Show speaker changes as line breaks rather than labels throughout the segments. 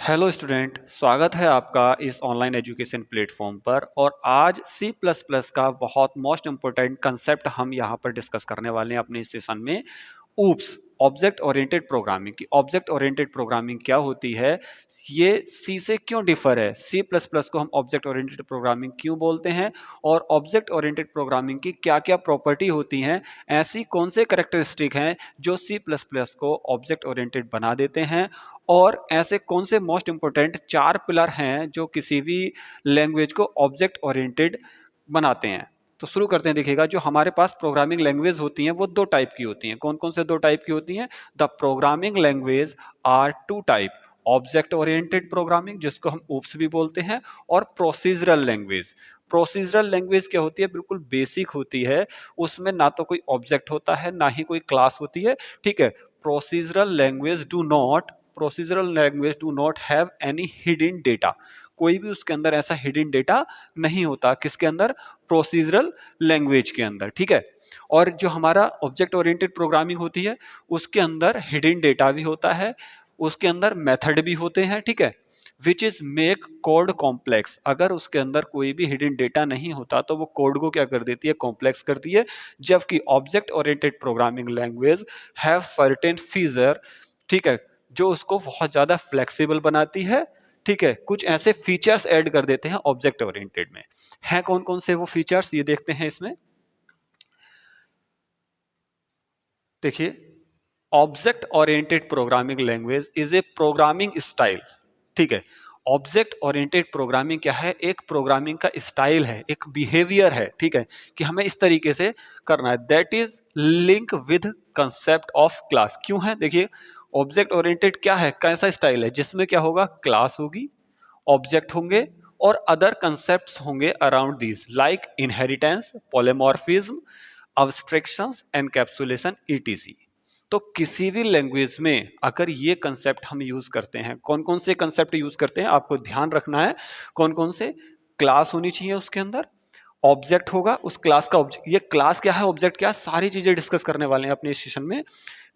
Hello student, स्वागत है आपका इस ऑनलाइन एजुकेशन प्लेटफॉर्म पर। और आज सी प्लस प्लस का बहुत मोस्ट इम्पोर्टेंट कंसेप्ट हम यहाँ पर डिस्कस करने वाले हैं अपने इस सेशन में। ऊप्स, ऑब्जेक्ट ओरिएंटेड प्रोग्रामिंग की। ऑब्जेक्ट ओरिएंटेड प्रोग्रामिंग क्या होती है, ये सी से क्यों डिफर है, सी प्लस प्लस को हम ऑब्जेक्ट ओरिएंटेड प्रोग्रामिंग क्यों बोलते हैं, और ऑब्जेक्ट ओरिएंटेड प्रोग्रामिंग की क्या क्या प्रॉपर्टी होती हैं, ऐसी कौन से कैरेक्टरिस्टिक हैं जो सी प्लस प्लस को ऑब्जेक्ट ओरिएंटेड बना देते हैं, और ऐसे कौन से मोस्ट इंपोर्टेंट 4 पिलर हैं जो किसी भी लैंग्वेज को ऑब्जेक्ट ओरिएंटेड बनाते हैं। तो शुरू करते हैं। देखिएगा, जो हमारे पास प्रोग्रामिंग लैंग्वेज होती हैं वो दो टाइप की होती हैं। कौन कौन से दो टाइप की होती हैं? The programming language are two type, object oriented programming जिसको हम ऊप्स भी बोलते हैं, और प्रोसीजरल लैंग्वेज। प्रोसीजरल लैंग्वेज क्या होती है? बिल्कुल बेसिक होती है, उसमें ना तो कोई ऑब्जेक्ट होता है ना ही कोई क्लास होती है। ठीक है, procedural language do not have any hidden data. कोई भी उसके अंदर ऐसा हिडन डेटा नहीं होता। किसके अंदर? प्रोसीजरल लैंग्वेज के अंदर। ठीक है, और जो हमारा ऑब्जेक्ट ओरिएंटेड प्रोग्रामिंग होती है उसके अंदर हिडन डेटा भी होता है, उसके अंदर मेथड भी होते हैं। ठीक है, which is make code complex. अगर उसके अंदर कोई भी हिडन डेटा नहीं होता तो वो कोड को क्या कर देती है? कॉम्प्लेक्स करती है। जबकि object oriented programming language have certain feature, ठीक है, जो उसको बहुत ज्यादा फ्लेक्सिबल बनाती है। ठीक है, कुछ ऐसे फीचर्स ऐड कर देते हैं ऑब्जेक्ट ओरिएंटेड में। हैं कौन कौन से वो फीचर्स, ये देखते हैं इसमें। देखिए, object oriented programming language is a programming style. ठीक है, ऑब्जेक्ट ओरिएंटेड प्रोग्रामिंग क्या है? एक प्रोग्रामिंग का स्टाइल है, एक बिहेवियर है। ठीक है, कि हमें इस तरीके से करना है। That is link with concept of class. क्यों है? देखिए, ऑब्जेक्ट ओरिएंटेड क्या है, कैसा स्टाइल है जिसमें क्या होगा? क्लास होगी, ऑब्जेक्ट होंगे, और अदर कंसेप्ट्स होंगे around this, like inheritance, polymorphism, abstractions, encapsulation, ETC. तो किसी भी लैंग्वेज में अगर ये कंसेप्ट हम यूज करते हैं, कौन कौन से कंसेप्ट यूज करते हैं आपको ध्यान रखना है। कौन कौन से? क्लास होनी चाहिए उसके अंदर, ऑब्जेक्ट होगा, उस क्लास का ऑब्जेक्ट, ये क्लास क्या है, ऑब्जेक्ट क्या है, सारी चीजें डिस्कस करने वाले हैं अपने इस सेशन में।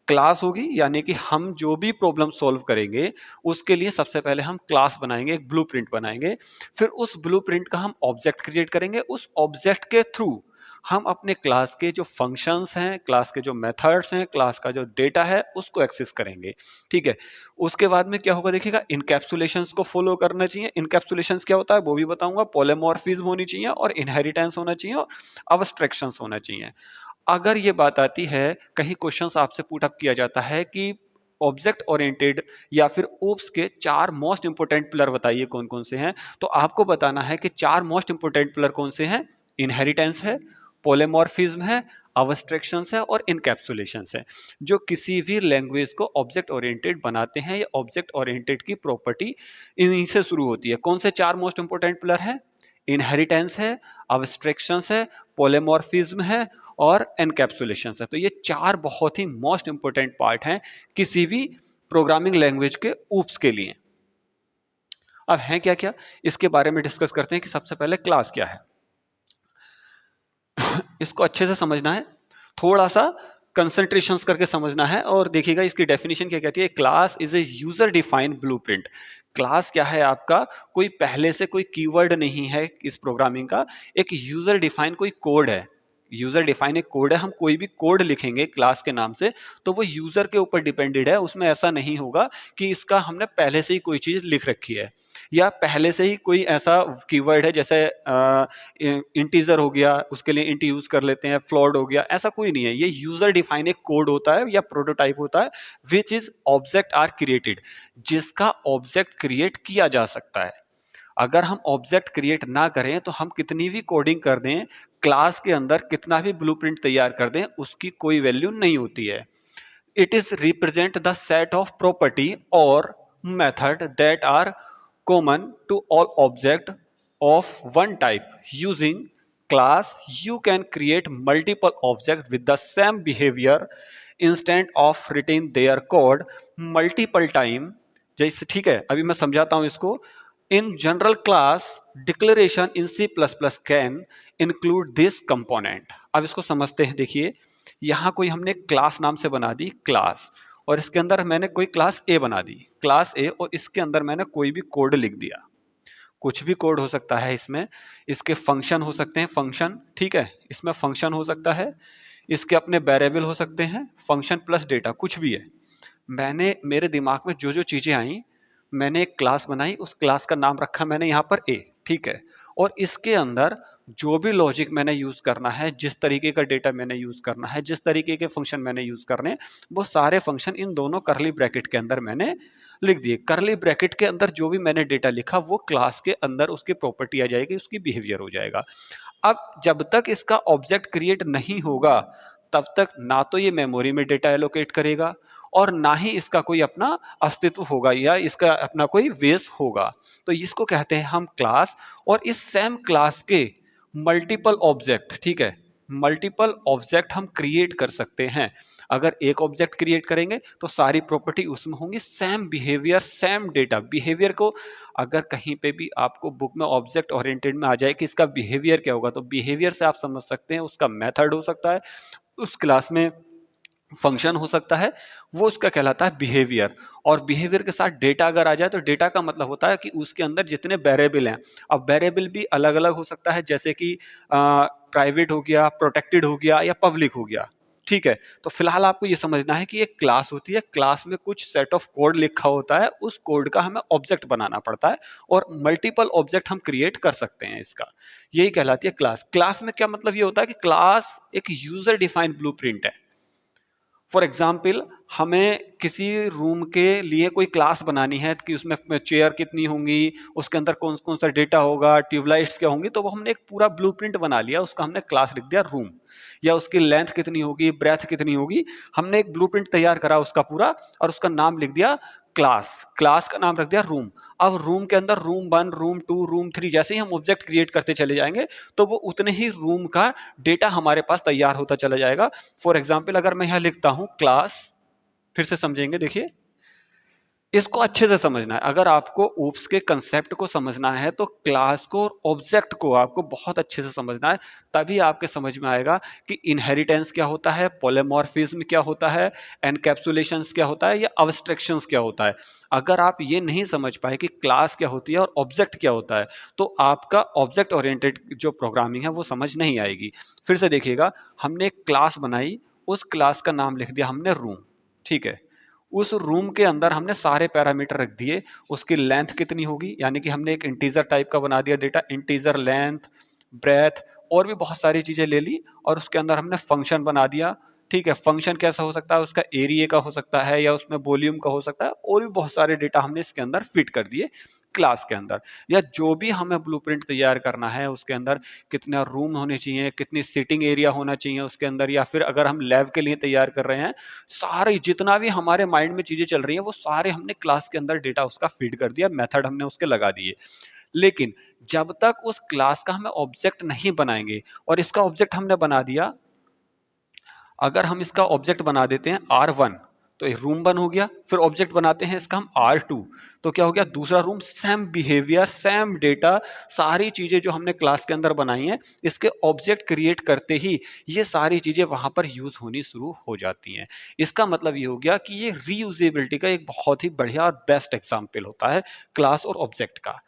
क्लास होगी, यानी कि हम जो भी प्रॉब्लम सॉल्व करेंगे उसके लिए सबसे पहले हम क्लास बनाएंगे, एक ब्लूप्रिंट बनाएंगे। फिर उस ब्लूप्रिंट का हम ऑब्जेक्ट क्रिएट करेंगे। उस ऑब्जेक्ट के थ्रू हम अपने क्लास के जो फंक्शंस हैं, क्लास के जो मेथड्स हैं, क्लास का जो डेटा है उसको एक्सेस करेंगे। ठीक है, उसके बाद में क्या होगा? देखिएगा, इनकैप्सुलेशंस को फॉलो करना चाहिए। इनकैप्सुलेशंस क्या होता है वो भी बताऊंगा। पॉलीमॉर्फिज्म होनी चाहिए, और इनहेरिटेंस होना चाहिए, और अब्स्ट्रैक्शंस होना चाहिए। अगर ये बात आती है, कहीं क्वेश्चंस आपसे पुट अप किया जाता है कि ऑब्जेक्ट ओरिएंटेड या फिर ओप्स के 4 मोस्ट इंपोर्टेंट पिलर बताइए कौन कौन से हैं, तो आपको बताना है कि 4 मोस्ट इंपोर्टेंट पिलर कौन से हैं। इनहेरिटेंस है, पॉलीमॉर्फिज्म है, अब्स्ट्रैक्शंस है, और इनकैप्सुलेशंस है, जो किसी भी लैंग्वेज को ऑब्जेक्ट ओरिएंटेड बनाते हैं। या ऑब्जेक्ट ओरिएंटेड की प्रॉपर्टी इन्हीं से शुरू होती है। कौन से 4 मोस्ट इंपोर्टेंट पिलर हैं? इनहेरिटेंस है, अब्स्ट्रैक्शंस है, पॉलीमॉर्फिज्म है, और एनकैप्सुलेशन है। तो ये 4 बहुत ही मोस्ट इंपोर्टेंट पार्ट हैं किसी भी प्रोग्रामिंग लैंग्वेज के ऊप्स के लिए। अब हैं क्या क्या, इसके बारे में डिस्कस करते हैं कि सबसे पहले क्लास क्या है। इसको अच्छे से समझना है, थोड़ा सा कंसंट्रेशन करके समझना है। और देखिएगा इसकी डेफिनेशन क्या कहती है। Class is a user defined blueprint. Class क्या है आपका? कोई पहले से कोई कीवर्ड नहीं है इस प्रोग्रामिंग का, एक यूजर डिफाइन कोई कोड है। यूजर डिफाइन एक कोड है। हम कोई भी कोड लिखेंगे क्लास के नाम से तो वो यूजर के ऊपर डिपेंडेड है। उसमें ऐसा नहीं होगा कि इसका हमने पहले से ही कोई चीज लिख रखी है, या पहले से ही कोई ऐसा कीवर्ड है, जैसे इंटीजर हो गया, उसके लिए इंट यूज कर लेते हैं, फ्लोट हो गया, ऐसा कोई नहीं है। ये यूजर डिफाइन एक कोड होता है या प्रोटोटाइप होता है, which is object are created, जिसका ऑब्जेक्ट क्रिएट किया जा सकता है। अगर हम ऑब्जेक्ट क्रिएट ना करें तो हम कितनी भी कोडिंग कर दें, क्लास के अंदर कितना भी ब्लूप्रिंट तैयार कर दें, उसकी कोई वैल्यू नहीं होती है। It is represent the set of property और method that are common to all object of one type. Using class you can create multiple objects with the same behavior instead of writing their code multiple time. जैसे, ठीक है, अभी मैं समझाता हूं इसको। In general class declaration in C++ can include this component. अब इसको समझते हैं। देखिए, यहां कोई हमने क्लास नाम से बना दी क्लास, और इसके अंदर मैंने कोई क्लास ए बना दी, क्लास ए, और इसके अंदर मैंने कोई भी कोड लिख दिया, कुछ भी कोड हो सकता है इसमें, इसके फंक्शन हो सकते हैं, फंक्शन, ठीक है, इसमें फंक्शन हो सकता है, इसके अपने वेरिएबल हो सकते हैं, फंक्शन प्लस डेटा, कुछ भी है। मैंने मेरे दिमाग में जो जो चीजें आई, मैंने एक क्लास बनाई, उस क्लास का नाम रखा मैंने यहाँ पर ए, ठीक है, और इसके अंदर जो भी लॉजिक मैंने यूज करना है, जिस तरीके का डेटा मैंने यूज करना है, जिस तरीके के फंक्शन मैंने यूज करने हैं, वो सारे फंक्शन इन दोनों करली ब्रैकेट के अंदर मैंने लिख दिए। करली ब्रैकेट के अंदर जो भी मैंने डेटा लिखा वो क्लास के अंदर उसकी प्रॉपर्टी आ जाएगी, उसकी बिहेवियर हो जाएगा। अब जब तक इसका ऑब्जेक्ट क्रिएट नहीं होगा तब तक ना तो ये मेमोरी में डेटा एलोकेट करेगा और ना ही इसका कोई अपना अस्तित्व होगा या इसका अपना कोई बेस होगा। तो इसको कहते हैं हम क्लास। और इस सेम क्लास के मल्टीपल ऑब्जेक्ट, ठीक है, मल्टीपल ऑब्जेक्ट हम क्रिएट कर सकते हैं। अगर एक ऑब्जेक्ट क्रिएट करेंगे तो सारी प्रॉपर्टी उसमें होंगी, same behaviour, same data. Behaviour को अगर कहीं पे भी आपको बुक में ऑब्जेक्ट ओरिएंटेड में आ जाए कि इसका बिहेवियर क्या होगा, तो बिहेवियर से आप समझ सकते हैं उसका मेथड हो सकता है, उस क्लास में फंक्शन हो सकता है, वो उसका कहलाता है बिहेवियर। और बिहेवियर के साथ डेटा अगर आ जाए तो डेटा का मतलब होता है कि उसके अंदर जितने वेरिएबल हैं, अब वेरिएबल भी अलग अलग हो सकता है, जैसे कि प्राइवेट हो गया, प्रोटेक्टेड हो गया या पब्लिक हो गया, ठीक है। तो फिलहाल आपको ये समझना है कि एक क्लास होती है, क्लास में कुछ सेट ऑफ कोड लिखा होता है, उस कोड का हमें ऑब्जेक्ट बनाना पड़ता है और मल्टीपल ऑब्जेक्ट हम क्रिएट कर सकते हैं इसका, यही कहलाती है क्लास। क्लास में क्या मतलब ये होता है कि क्लास एक यूजर डिफाइंड ब्लूप्रिंट है। फॉर एग्जाम्पल, हमें किसी रूम के लिए कोई क्लास बनानी है कि उसमें चेयर कितनी होंगी, उसके अंदर कौन कौन सा डेटा होगा, ट्यूबलाइट्स क्या होंगी, तो वो हमने एक पूरा ब्लूप्रिंट बना लिया, उसका हमने क्लास लिख दिया रूम। या उसकी लेंथ कितनी होगी, ब्रेथ कितनी होगी, हमने एक ब्लूप्रिंट तैयार करा उसका पूरा और उसका नाम लिख दिया क्लास। क्लास का नाम रख दिया रूम। अब रूम के अंदर रूम 1, रूम 2, रूम 3 जैसे ही हम ऑब्जेक्ट क्रिएट करते चले जाएंगे तो वो उतने ही रूम का डेटा हमारे पास तैयार होता चला जाएगा। फॉर एग्जाम्पल, अगर मैं यहां लिखता हूं क्लास, फिर से समझेंगे, देखिए इसको अच्छे से समझना है। अगर आपको ओप्स के कंसेप्ट को समझना है तो क्लास को और ऑब्जेक्ट को आपको बहुत अच्छे से समझना है, तभी आपके समझ में आएगा कि इनहेरिटेंस क्या होता है, पॉलीमॉर्फिज्म क्या होता है, एनकैप्सुलेशंस क्या होता है या अब्स्ट्रैक्शंस क्या होता है। अगर आप ये नहीं समझ पाए कि क्लास क्या होती है और ऑब्जेक्ट क्या होता है तो आपका ऑब्जेक्ट ओरिएंटेड जो प्रोग्रामिंग है वो समझ नहीं आएगी। फिर से देखिएगा, हमने एक क्लास बनाई, उस क्लास का नाम लिख दिया हमने रूम, ठीक है। उस रूम के अंदर हमने सारे पैरामीटर रख दिए, उसकी लेंथ कितनी होगी, यानी कि हमने एक इंटीजर टाइप का बना दिया डेटा, इंटीजर, लेंथ, ब्रेथ, और भी बहुत सारी चीजें ले ली और उसके अंदर हमने फंक्शन बना दिया, ठीक है। फंक्शन कैसा हो सकता है, उसका एरिया का हो सकता है या उसमें वॉल्यूम का हो सकता है, और भी बहुत सारे डेटा हमने इसके अंदर फिट कर दिए क्लास के अंदर। या जो भी हमें ब्लूप्रिंट तैयार करना है उसके अंदर कितना रूम होने चाहिए, कितनी सीटिंग एरिया होना चाहिए उसके अंदर, या फिर अगर हम लैब के लिए तैयार कर रहे हैं, सारे जितना भी हमारे माइंड में चीजें चल रही हैं वो सारे हमने क्लास के अंदर डेटा उसका फीड कर दिया, मेथड हमने उसके लगा दिए। लेकिन जब तक उस क्लास का हमें ऑब्जेक्ट नहीं बनाएंगे, और इसका ऑब्जेक्ट हमने बना दिया, अगर हम इसका ऑब्जेक्ट बना देते हैं R1 तो एक रूम 1 हो गया, फिर ऑब्जेक्ट बनाते हैं इसका हम R2 तो क्या हो गया, दूसरा room. Same behaviour, same data, सारी चीजें जो हमने क्लास के अंदर बनाई हैं, इसके ऑब्जेक्ट क्रिएट करते ही ये सारी चीजें वहां पर यूज होनी शुरू हो जाती हैं। इसका मतलब ये हो गया कि ये रीयूजेबिलिटी का एक बहुत ही बढ़िया और बेस्ट एग्जाम्पल होता है क्लास और ऑब्जेक्ट का।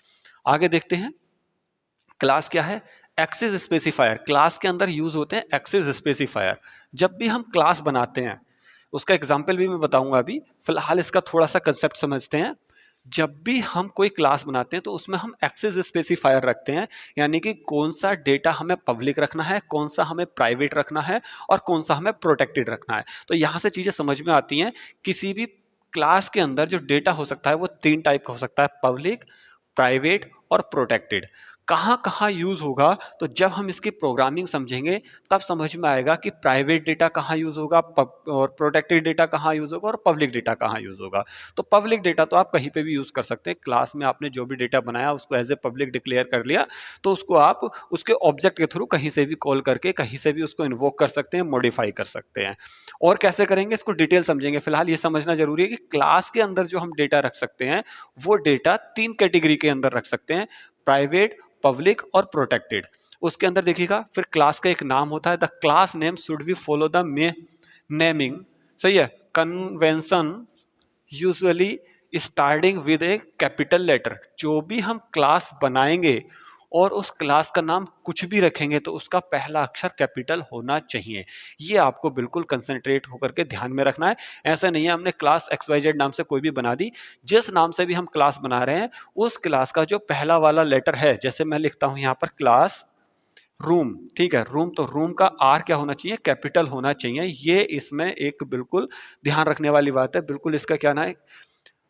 आगे देखते हैं, क्लास क्या है, एक्सेस स्पेसिफायर। क्लास के अंदर यूज होते हैं एक्सेस स्पेसिफायर। जब भी हम क्लास बनाते हैं, उसका एग्जांपल भी मैं बताऊंगा अभी, फिलहाल इसका थोड़ा सा कंसेप्ट समझते हैं। जब भी हम कोई क्लास बनाते हैं तो उसमें हम एक्सेस स्पेसिफायर रखते हैं, यानी कि कौन सा डेटा हमें पब्लिक रखना है, कौन सा हमें प्राइवेट रखना है और कौन सा हमें प्रोटेक्टेड रखना है। तो यहां से चीजें समझ में आती हैं। किसी भी क्लास के अंदर जो डेटा हो सकता है वो 3 टाइप का हो सकता है, पब्लिक, प्राइवेट और प्रोटेक्टेड। कहाँ कहाँ यूज होगा, तो जब हम इसकी प्रोग्रामिंग समझेंगे तब समझ में आएगा कि प्राइवेट डेटा कहाँ यूज होगा और प्रोटेक्टेड डेटा कहाँ यूज होगा और पब्लिक डेटा कहाँ यूज होगा। तो पब्लिक डेटा तो आप कहीं पे भी यूज कर सकते हैं। क्लास में आपने जो भी डेटा बनाया उसको एज ए पब्लिक डिक्लेयर कर लिया, तो उसको आप उसके ऑब्जेक्ट के थ्रू कहीं से भी कॉल करके कहीं से भी उसको इन्वोक कर सकते हैं, मॉडिफाई कर सकते हैं। और कैसे करेंगे इसको डिटेल समझेंगे। फिलहाल ये समझना जरूरी है कि क्लास के अंदर जो हम डेटा रख सकते हैं वो डेटा 3 कैटेगरी के अंदर रख सकते हैं, प्राइवेट, पब्लिक और प्रोटेक्टेड। उसके अंदर देखिएगा, फिर क्लास का एक नाम होता है, the class name should be follow the naming, सही है, convention usually starting with a capital letter. जो भी हम क्लास बनाएंगे और उस क्लास का नाम कुछ भी रखेंगे तो उसका पहला अक्षर कैपिटल होना चाहिए। ये आपको बिल्कुल कंसंट्रेट होकर के ध्यान में रखना है। ऐसा नहीं है हमने क्लास XYZ नाम से कोई भी बना दी, जिस नाम से भी हम क्लास बना रहे हैं उस क्लास का जो पहला वाला लेटर है, जैसे मैं लिखता हूं यहाँ पर क्लास रूम, ठीक है, रूम, तो रूम का आर क्या होना चाहिए, कैपिटल होना चाहिए। ये इसमें एक बिल्कुल ध्यान रखने वाली बात है। बिल्कुल इसका क्या ना है,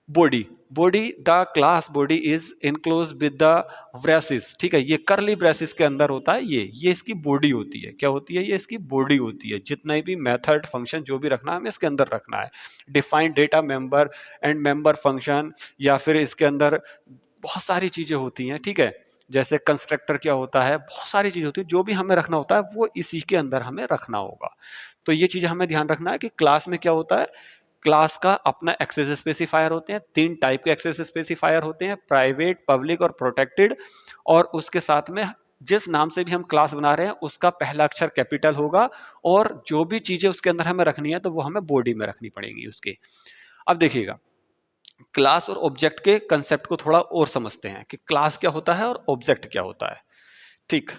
body, body, the class body is enclose with the braces, ठीक है, ये करली ब्रेसिस के अंदर होता है। ये इसकी बॉडी होती है। क्या होती है, ये इसकी बॉडी होती है। जितने भी मेथड फंक्शन जो भी रखना है हमें इसके अंदर रखना है। Define data member and member function, या फिर इसके अंदर बहुत सारी चीजें होती हैं, ठीक है, जैसे कंस्ट्रक्टर क्या होता है, बहुत सारी चीजें होती है। जो भी हमें रखना होता है वो इसी के अंदर हमें रखना होगा। तो ये चीजें हमें ध्यान रखना है कि क्लास में क्या होता है, क्लास का अपना एक्सेस स्पेसिफायर होते हैं। 3 टाइप के एक्सेस स्पेसिफायर होते हैं, प्राइवेट, पब्लिक और प्रोटेक्टेड। और उसके साथ में जिस नाम से भी हम क्लास बना रहे हैं उसका पहला अक्षर कैपिटल होगा, और जो भी चीजें उसके अंदर हमें रखनी है तो वो हमें बॉडी में रखनी पड़ेगी उसके। अब देखिएगा, क्लास और ऑब्जेक्ट के कंसेप्ट को थोड़ा और समझते हैं कि क्लास क्या होता है और ऑब्जेक्ट क्या होता है। ठीक,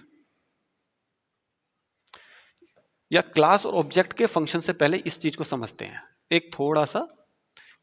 या क्लास और ऑब्जेक्ट के फंक्शन से पहले इस चीज को समझते हैं एक थोड़ा सा,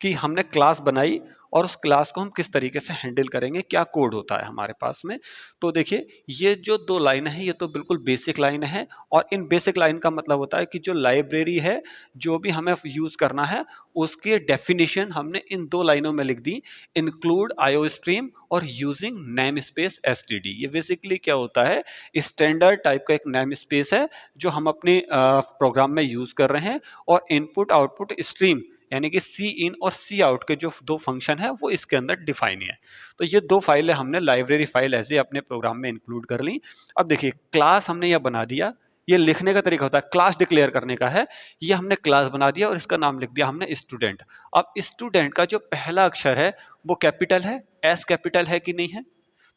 कि हमने क्लास बनाई और उस क्लास को हम किस तरीके से हैंडल करेंगे, क्या कोड होता है हमारे पास में। तो देखिए, ये जो 2 लाइन है ये तो बिल्कुल बेसिक लाइन है, और इन बेसिक लाइन का मतलब होता है कि जो लाइब्रेरी है, जो भी हमें यूज करना है उसकी डेफिनेशन हमने इन 2 लाइनों में लिख दी, इंक्लूड आईओ स्ट्रीम और यूजिंग नेम स्पेस एसटीडी। ये बेसिकली क्या होता है, स्टैंडर्ड टाइप का एक नेम स्पेस है जो हम अपने प्रोग्राम में यूज कर रहे हैं, और इनपुट आउटपुट स्ट्रीम यानी कि सी इन और सी आउट के जो 2 फंक्शन है वो इसके अंदर डिफाइन है। तो ये 2 फाइलें हमने लाइब्रेरी फाइल ऐसे अपने प्रोग्राम में इंक्लूड कर ली। अब देखिए, क्लास हमने यह बना दिया, ये लिखने का तरीका होता है, क्लास डिक्लेयर करने का है। ये हमने क्लास बना दिया और इसका नाम लिख दिया हमने स्टूडेंट। अब स्टूडेंट का जो पहला अक्षर है वो कैपिटल है, एस कैपिटल है कि नहीं है।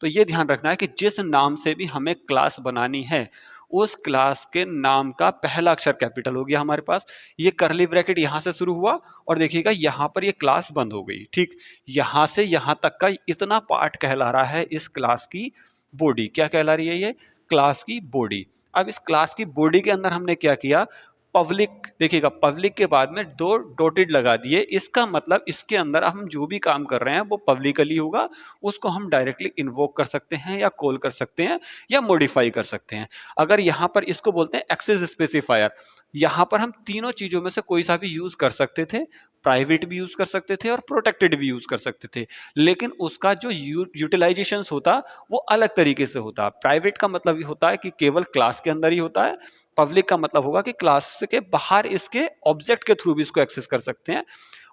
तो ये ध्यान रखना है कि जिस नाम से भी हमें क्लास बनानी है उस क्लास के नाम का पहला अक्षर कैपिटल हो गया हमारे पास। ये करली ब्रैकेट यहां से शुरू हुआ और देखिएगा यहां पर ये क्लास बंद हो गई, ठीक। यहां से यहां तक का इतना पार्ट कहला रहा है इस क्लास की बॉडी। क्या कहला रही है ये, क्लास की बॉडी। अब इस क्लास की बॉडी के अंदर हमने क्या किया, पब्लिक, देखिएगा पब्लिक के बाद में 2 डॉटेड लगा दिए। इसका मतलब इसके अंदर हम जो भी काम कर रहे हैं वो पब्लिकली होगा, उसको हम डायरेक्टली इन्वोक कर सकते हैं या कॉल कर सकते हैं या मॉडिफाई कर सकते हैं। अगर यहाँ पर इसको बोलते हैं एक्सेस स्पेसिफायर, यहाँ पर हम तीनों चीजों में से कोई सा भी यूज कर सकते थे, प्राइवेट भी यूज कर सकते थे और प्रोटेक्टेड भी यूज कर सकते थे, लेकिन उसका जो यूटिलाइजेशन होता वो अलग तरीके से होता। प्राइवेट का मतलब ये होता है कि केवल क्लास के अंदर ही होता है, पब्लिक का मतलब होगा कि क्लास के बाहर इसके ऑब्जेक्ट के थ्रू भी इसको एक्सेस कर सकते हैं।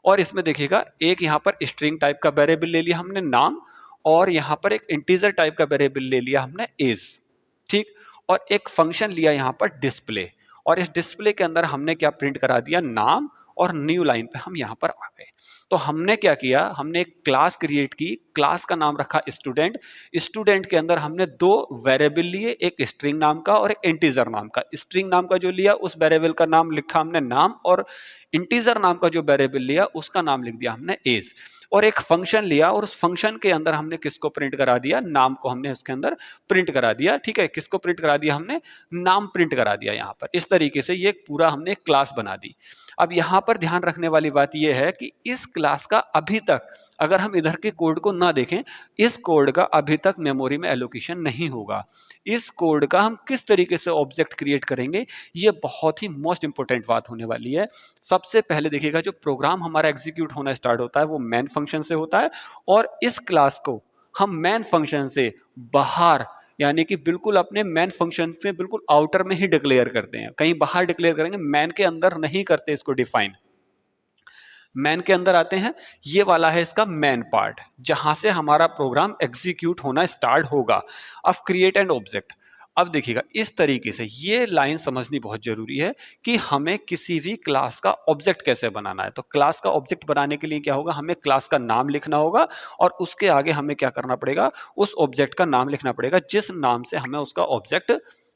और इसमें देखिएगा, एक यहाँ पर स्ट्रिंग टाइप का वेरिएबल ले लिया हमने नाम, और यहाँ पर एक इंटीजर टाइप का वेरिएबल ले लिया हमने एज, ठीक। और एक फंक्शन लिया यहाँ पर डिस्प्ले, और इस डिस्प्ले के अंदर हमने क्या प्रिंट करा दिया, नाम, और न्यू लाइन पे हम यहाँ पर आ गए। तो हमने क्या किया, हमने एक क्लास क्रिएट की, क्लास का नाम रखा स्टूडेंट। स्टूडेंट के अंदर हमने 2 वेरिएबल लिए, एक स्ट्रिंग नाम का और एक इंटीजर नाम का। स्ट्रिंग नाम का जो लिया उस वेरिएबल का नाम लिखा हमने नाम, और इंटीजर नाम का जो वेरिएबल लिया उसका नाम लिख दिया हमने एज। और एक फंक्शन लिया और उस फंक्शन के अंदर हमने किसको प्रिंट करा दिया, नाम को हमने उसके अंदर प्रिंट करा दिया, ठीक है। किसको प्रिंट करा दिया हमने, नाम प्रिंट करा दिया यहाँ पर। इस तरीके से ये पूरा हमने एक क्लास बना दी। अब यहाँ पर ध्यान रखने वाली बात यह है कि इस क्लास का अभी तक, अगर हम इधर के कोड को ना देखें, इस कोड का अभी तक मेमोरी में एलोकेशन नहीं होगा। इस कोड का हम किस तरीके से ऑब्जेक्ट क्रिएट करेंगे, ये बहुत ही मोस्ट इंपोर्टेंट बात होने वाली है। सबसे पहले देखिएगा, जो प्रोग्राम हमारा एग्जीक्यूट होना स्टार्ट होता है वो मेन फंक्शन से होता है, और इस क्लास को हम मेन फंक्शन से बाहर, यानी कि बिल्कुल अपने मेन फंक्शन से बिल्कुल आउटर में ही डिक्लेयर करते हैं, कहीं बाहर डिक्लेयर करेंगे, मेन के अंदर नहीं करते इसको डिफाइन। मैन के अंदर आते हैं, ये वाला है इसका मैन पार्ट, जहां से हमारा प्रोग्राम एग्जीक्यूट होना स्टार्ट होगा। अब क्रिएट एंड ऑब्जेक्ट, अब देखिएगा इस तरीके से ये लाइन समझनी बहुत जरूरी है कि हमें किसी भी क्लास का ऑब्जेक्ट कैसे बनाना है। तो क्लास का ऑब्जेक्ट बनाने के लिए क्या होगा, हमें क्लास का नाम लिखना होगा और उसके आगे हमें क्या करना पड़ेगा, उस ऑब्जेक्ट का नाम लिखना पड़ेगा जिस नाम से हमें उसका ऑब्जेक्ट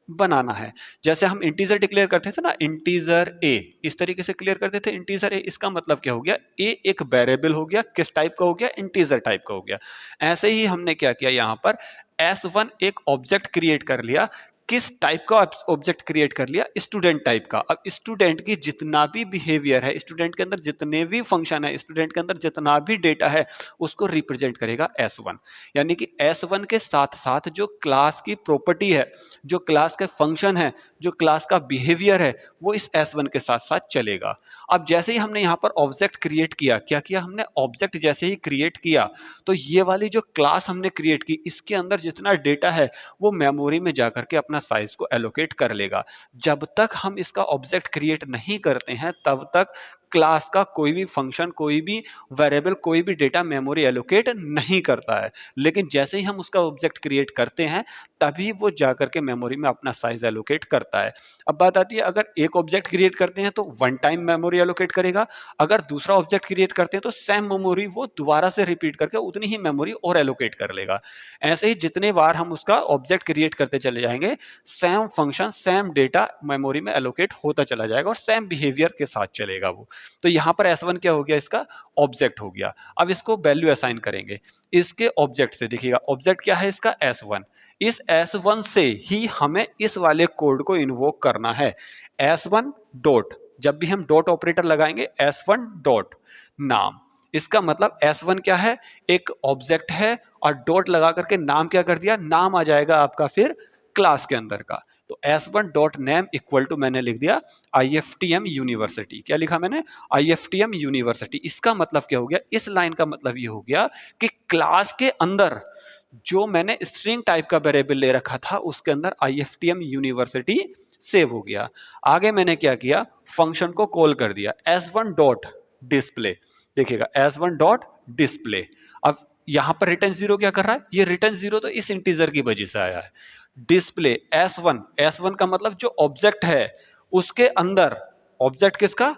बनाना है। जैसे हम इंटीजर डिक्लेयर करते थे ना, इंटीजर ए, इस तरीके से क्लियर करते थे इंटीजर ए। इसका मतलब क्या हो गया, ए एक वेरिएबल हो गया, किस टाइप का हो गया, इंटीजर टाइप का हो गया। ऐसे ही हमने क्या किया, यहां पर S1 एक ऑब्जेक्ट क्रिएट कर लिया। किस टाइप का ऑब्जेक्ट क्रिएट कर लिया, स्टूडेंट टाइप का। अब स्टूडेंट की जितना भी बिहेवियर है, स्टूडेंट के अंदर जितने भी फंक्शन है, स्टूडेंट के अंदर जितना भी डेटा है, उसको रिप्रेजेंट करेगा S1। यानी कि S1 के साथ साथ जो क्लास की प्रॉपर्टी है, जो क्लास के फंक्शन है, जो क्लास का बिहेवियर है, वो इस S1 के साथ साथ चलेगा। अब जैसे ही हमने यहाँ पर ऑब्जेक्ट क्रिएट किया, क्या किया हमने, ऑब्जेक्ट जैसे ही क्रिएट किया तो ये वाली जो क्लास हमने क्रिएट की, इसके अंदर जितना डेटा है वो मेमोरी में जाकर के अपना साइज को एलोकेट कर लेगा। जब तक हम इसका ऑब्जेक्ट क्रिएट नहीं करते हैं तब तक क्लास का कोई भी फंक्शन, कोई भी वेरिएबल, कोई भी डेटा मेमोरी एलोकेट नहीं करता है। लेकिन जैसे ही हम उसका ऑब्जेक्ट क्रिएट करते हैं तभी वो जाकर के मेमोरी में अपना साइज एलोकेट करता है। अब बात आती है, अगर एक ऑब्जेक्ट क्रिएट करते हैं तो वन टाइम मेमोरी एलोकेट करेगा, अगर दूसरा ऑब्जेक्ट क्रिएट करते हैं तो सेम मेमोरी वो दोबारा से रिपीट करके उतनी ही मेमोरी और एलोकेट कर लेगा। ऐसे ही जितने बार हम उसका ऑब्जेक्ट क्रिएट करते चले जाएंगे, same function, same data memory में एलोकेट होता चला जाएगा और सेम बिहेवियर के साथ चलेगा वो। तो यहाँ पर S1 क्या हो गया, इसका ऑब्जेक्ट हो गया। अब इसको वैल्यू असाइन करेंगे इसके ऑब्जेक्ट से। देखिएगा ऑब्जेक्ट क्या है इसका, S1। इस S1 से ही हमें इस वाले कोड को इन्वोक करना है। S1 डॉट, जब भी हम डॉट ऑपरेटर लगाएंगे, S1 डॉट नाम, इसका मतलब S1 क्या है, एक ऑब्जेक्ट है और डॉट लगा करके नाम क्या कर दिया, नाम आ जाएगा आपका फिर क्लास के अंदर का। तो S1 dot name equal to मैंने लिख दिया IFTM यूनिवर्सिटी। क्या लिखा मैंने, IFTM यूनिवर्सिटी। इसका मतलब क्या हो गया, इस लाइन का मतलब ये हो गया कि क्लास के अंदर जो मैंने स्ट्रिंग टाइप का वेरिएबल ले रखा था उसके अंदर IFTM यूनिवर्सिटी सेव हो गया। आगे मैंने क्या किया, फंक्शन को कॉल कर दिया S1 डॉट डिस्प्ले। देखिएगा S1 डॉट डिस्प्ले। अब यहां पर रिटर्न जीरो क्या कर रहा है, ये रिटर्न जीरो तो इस इंटीजर की वजह से आया है। डिस्प्ले S1 का मतलब जो ऑब्जेक्ट है उसके अंदर, ऑब्जेक्ट किसका,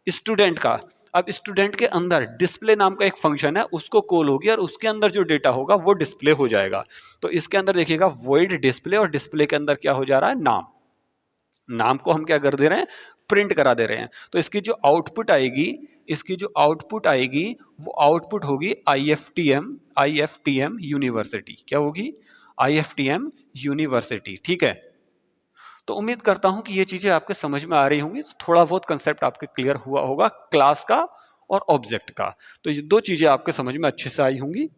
स्टूडेंट का। अब स्टूडेंट के अंदर डिस्प्ले नाम का एक फंक्शन है, उसको कॉल होगी और उसके अंदर जो डेटा होगा वो डिस्प्ले हो जाएगा। तो इसके अंदर देखिएगा वॉइड डिस्प्ले, और डिस्प्ले के अंदर क्या हो जा रहा है, नाम। नाम को हम क्या कर दे रहे हैं, प्रिंट करा दे रहे हैं। तो इसकी जो आउटपुट आएगी, इसकी जो आउटपुट आएगी वो आउटपुट होगी IFTM यूनिवर्सिटी। क्या होगी, IFTM यूनिवर्सिटी। ठीक है, तो उम्मीद करता हूं कि ये चीजें आपके समझ में आ रही होंगी। तो थोड़ा बहुत कंसेप्ट आपके क्लियर हुआ होगा क्लास का और ऑब्जेक्ट का। तो ये दो चीजें आपके समझ में अच्छे से आई होंगी।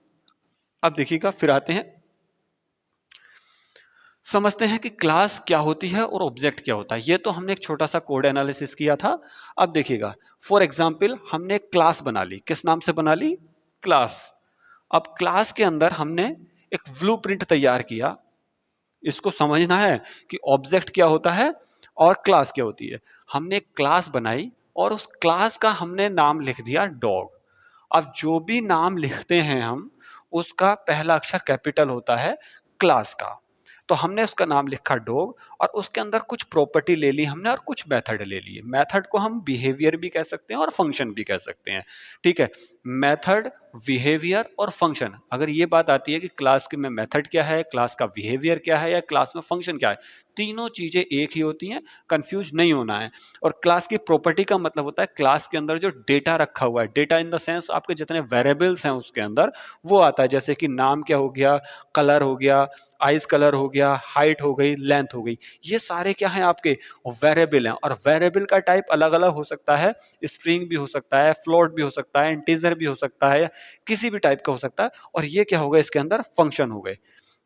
अब देखिएगा, फिर आते हैं, समझते हैं कि क्लास क्या होती है और ऑब्जेक्ट क्या होता है। ये तो हमने एक छोटा सा कोड एनालिसिस किया था। अब देखिएगा, फॉर एग्जाम्पल हमने एक क्लास बना ली, किस नाम से बना ली, क्लास। अब क्लास के अंदर हमने एक ब्लूप्रिंट तैयार किया। इसको समझना है कि ऑब्जेक्ट क्या होता है और क्लास क्या होती है। हमने एक क्लास बनाई और उस क्लास का हमने नाम लिख दिया डॉग। अब जो भी नाम लिखते हैं हम, उसका पहला अक्षर कैपिटल होता है क्लास का। तो हमने उसका नाम लिखा डॉग और उसके अंदर कुछ प्रॉपर्टी ले ली हमने और कुछ मेथड ले लिए। मेथड को हम बिहेवियर भी कह सकते हैं और फंक्शन भी कह सकते हैं। ठीक है, मेथड, बिहेवियर और फंक्शन। अगर ये बात आती है कि क्लास में मेथड क्या है, क्लास का बिहेवियर क्या है, या क्लास में फंक्शन क्या है, तीनों चीजें एक ही होती हैं, कंफ्यूज नहीं होना है। और क्लास की प्रॉपर्टी का मतलब होता है क्लास के अंदर जो डेटा रखा हुआ है, डेटा इन द सेंस आपके जितने वेरिएबल्स हैं उसके अंदर, वो आता है। जैसे कि नाम क्या हो गया, कलर हो गया, आइज कलर हो गया, हाइट हो गई, लेंथ हो गई, ये सारे क्या हैं आपके वेरिएबल हैं। और वेरिएबल का टाइप अलग अलग हो सकता है, स्ट्रिंग भी हो सकता है, फ्लोट भी हो सकता है, इंटीजर भी हो सकता है, किसी भी टाइप का हो सकता है। और ये क्या होगा, इसके अंदर फंक्शन हो गए।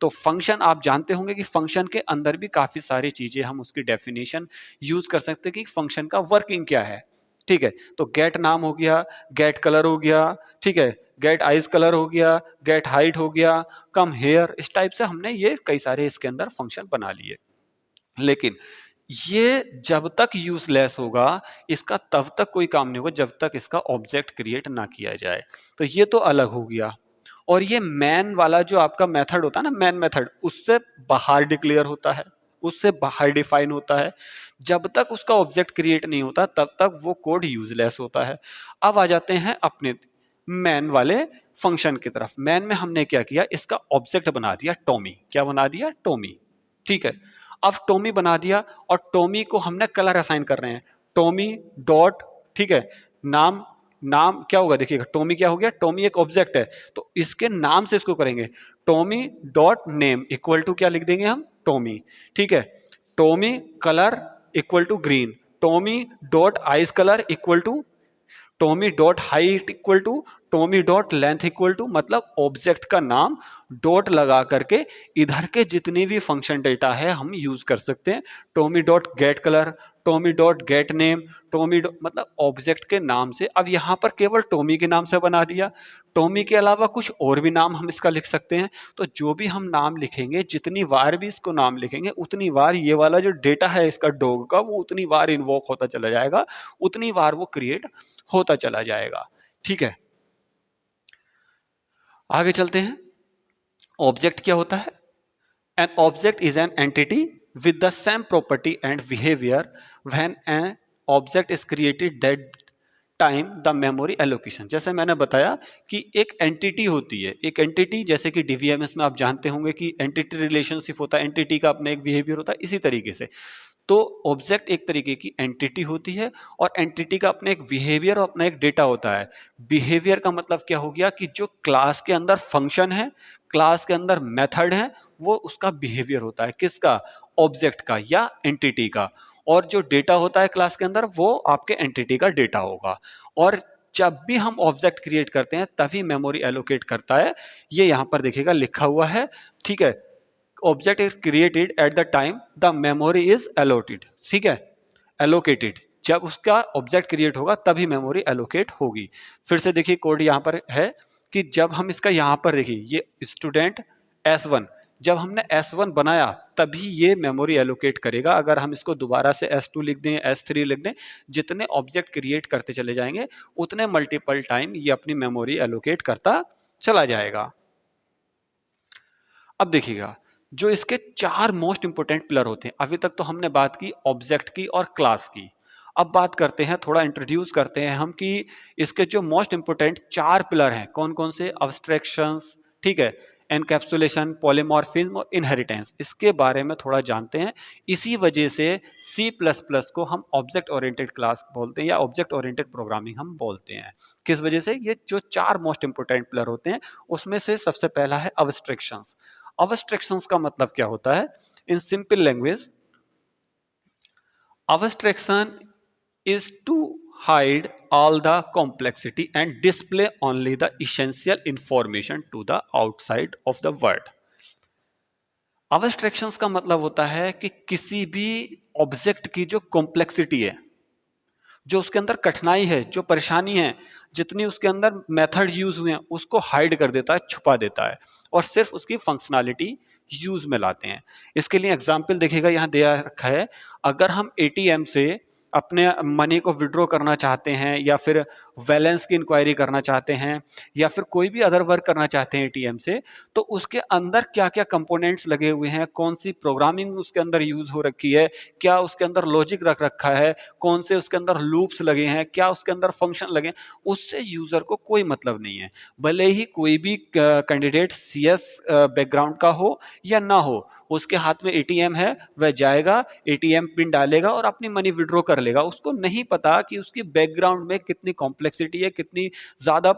तो फंक्शन आप जानते होंगे कि फंक्शन के अंदर भी काफी सारी चीजें हम उसकी डेफिनेशन यूज कर सकते हैं कि फंक्शन का वर्किंग क्या है। ठीक है, तो गेट नाम हो गया, गेट कलर हो गया, ठीक है, गेट आइज कलर हो गया, गेट हाइट हो गया, कम हेयर, इस टाइप से हमने ये कई सारे इसके अंदर फंक्शन बना लिए। लेकिन ये जब तक यूजलेस होगा, इसका तब तक कोई काम नहीं होगा जब तक इसका ऑब्जेक्ट क्रिएट ना किया जाए। तो ये तो अलग हो गया। और ये मैन वाला जो आपका मेथड होता है ना, मैन मेथड, उससे बाहर डिक्लेयर होता है। उससे बाहर डिफाइन होता है। जब तक उसका ऑब्जेक्ट क्रिएट नहीं होता तब तक वो कोड यूजलेस होता है। अब आ जाते हैं अपने मैन वाले फंक्शन की तरफ। मैन में हमने क्या किया, इसका ऑब्जेक्ट बना दिया टॉमी। क्या बना दिया? टॉमी। ठीक है, अब टॉमी बना दिया और टॉमी को हमने कलर असाइन कर रहे हैं, टॉमी डॉट, ठीक है, नाम। नाम क्या होगा देखिएगा, टॉमी क्या हो गया, टॉमी एक ऑब्जेक्ट है तो इसके नाम से इसको करेंगे, Tommy dot name equal to क्या लिख देंगे हम, टॉमी। ठीक है, Tommy colour equal to green, Tommy dot eyes colour equal to, Tommy dot height equal to, Tommy dot length equal to, मतलब ऑब्जेक्ट का नाम डॉट लगा करके इधर के जितनी भी फंक्शन डेटा है हम यूज कर सकते हैं। Tommy dot gate colour, Tommy dot gate name, Tommy मतलब ऑब्जेक्ट के नाम से। अब यहाँ पर केवल टॉमी के नाम से बना दिया, टॉमी के अलावा कुछ और भी नाम हम इसका लिख सकते हैं। तो जो भी हम नाम लिखेंगे, जितनी बार भी इसको नाम लिखेंगे उतनी बार ये वाला जो डेटा है इसका डॉग का, वो उतनी बार इन्वोक होता चला जाएगा, उतनी बार वो क्रिएट होता चला जाएगा। ठीक है, आगे चलते हैं। ऑब्जेक्ट क्या होता है? An object is an entity with the same property and behavior when an object is created that time the memory allocation. जैसे मैंने बताया कि एक एंटिटी होती है, एक एंटिटी जैसे कि डीवीएमएस में आप जानते होंगे कि एंटिटी रिलेशनशिप होता है, एंटिटी का अपना एक बिहेवियर होता है, इसी तरीके से तो ऑब्जेक्ट एक तरीके की एंटिटी होती है और एंटिटी का अपना एक बिहेवियर और अपना एक डेटा होता है। बिहेवियर का मतलब क्या हो गया कि जो क्लास के अंदर फंक्शन है, क्लास के अंदर मेथड है, वो उसका बिहेवियर होता है, किसका, ऑब्जेक्ट का या एंटिटी का। और जो डेटा होता है क्लास के अंदर वो आपके एंटिटी का डेटा होगा। और जब भी हम ऑब्जेक्ट क्रिएट करते हैं तभी मेमोरी एलोकेट करता है, ये यहां पर देखिएगा लिखा हुआ है। ठीक है, object is created at the time the memory is allotted. ठीक है, एलोकेटेड, जब उसका ऑब्जेक्ट क्रिएट होगा तभी मेमोरी एलोकेट होगी। फिर से देखिए कोड यहां पर है कि जब हम इसका यहां पर देखिए ये स्टूडेंट S1, जब हमने S1 बनाया तभी ये मेमोरी एलोकेट करेगा। अगर हम इसको दोबारा से S2 लिख दें, S3 लिख दें, जितने ऑब्जेक्ट क्रिएट करते चले जाएंगे उतने मल्टीपल टाइम ये अपनी मेमोरी एलोकेट करता चला जाएगा। अब देखिएगा जो इसके चार मोस्ट इंपोर्टेंट पिलर होते हैं, अभी तक तो हमने बात की ऑब्जेक्ट की और क्लास की। अब बात करते हैं, थोड़ा इंट्रोड्यूस करते हैं हम कि इसके जो मोस्ट इंपोर्टेंट चार पिलर हैं कौन कौन से, अब्स्ट्रैक्शंस, ठीक है, एनकैप्सुलेशन, पॉलीमॉर्फिज्म और इनहेरिटेंस, इसके बारे में थोड़ा जानते हैं। इसी वजह से C++ को हम ऑब्जेक्ट ओरिएंटेड क्लास बोलते हैं या ऑब्जेक्ट ओरिएंटेड प्रोग्रामिंग हम बोलते हैं। किस वजह से? ये जो चार मोस्ट इंपोर्टेंट पिलर होते हैं उसमें से सबसे पहला है अब्स्ट्रैक्शंस। अब्स्ट्रैक्शंस का मतलब क्या होता है? In simple language, abstraction is to hide all the complexity and display only the essential information to the outside of the world. abstractions का मतलब होता है कि किसी भी ऑब्जेक्ट की जो कॉम्प्लेक्सिटी है, जो उसके अंदर कठिनाई है, जो परेशानी है, जितनी उसके अंदर मेथड यूज हुए हैं उसको हाइड कर देता है, छुपा देता है और सिर्फ उसकी फंक्शनैलिटी यूज में लाते हैं। इसके लिए एग्जांपल देखिएगा यहाँ दिया रखा है। अगर हम एटीएम से अपने मनी को विड्रॉ करना चाहते हैं या फिर बैलेंस की इंक्वायरी करना चाहते हैं या फिर कोई भी अदर वर्क करना चाहते हैं एटीएम से, तो उसके अंदर क्या क्या कंपोनेंट्स लगे हुए हैं, कौन सी प्रोग्रामिंग उसके अंदर यूज हो रखी है, क्या उसके अंदर लॉजिक रख रखा है, कौन से उसके अंदर लूप्स लगे हैं, क्या उसके अंदर फंक्शन लगे हैं, उससे यूजर को कोई मतलब नहीं है। भले ही कोई भी कैंडिडेट सीएस बैकग्राउंड का हो या ना हो, उसके हाथ में एटीएम है, वह जाएगा एटीएम पिन डालेगा और अपनी मनी विड्रॉ कर लेगा। उसको नहीं पता कि उसकी बैकग्राउंड में कितनी कॉम्प्लेक्सिटी है, कितनी ज़्यादा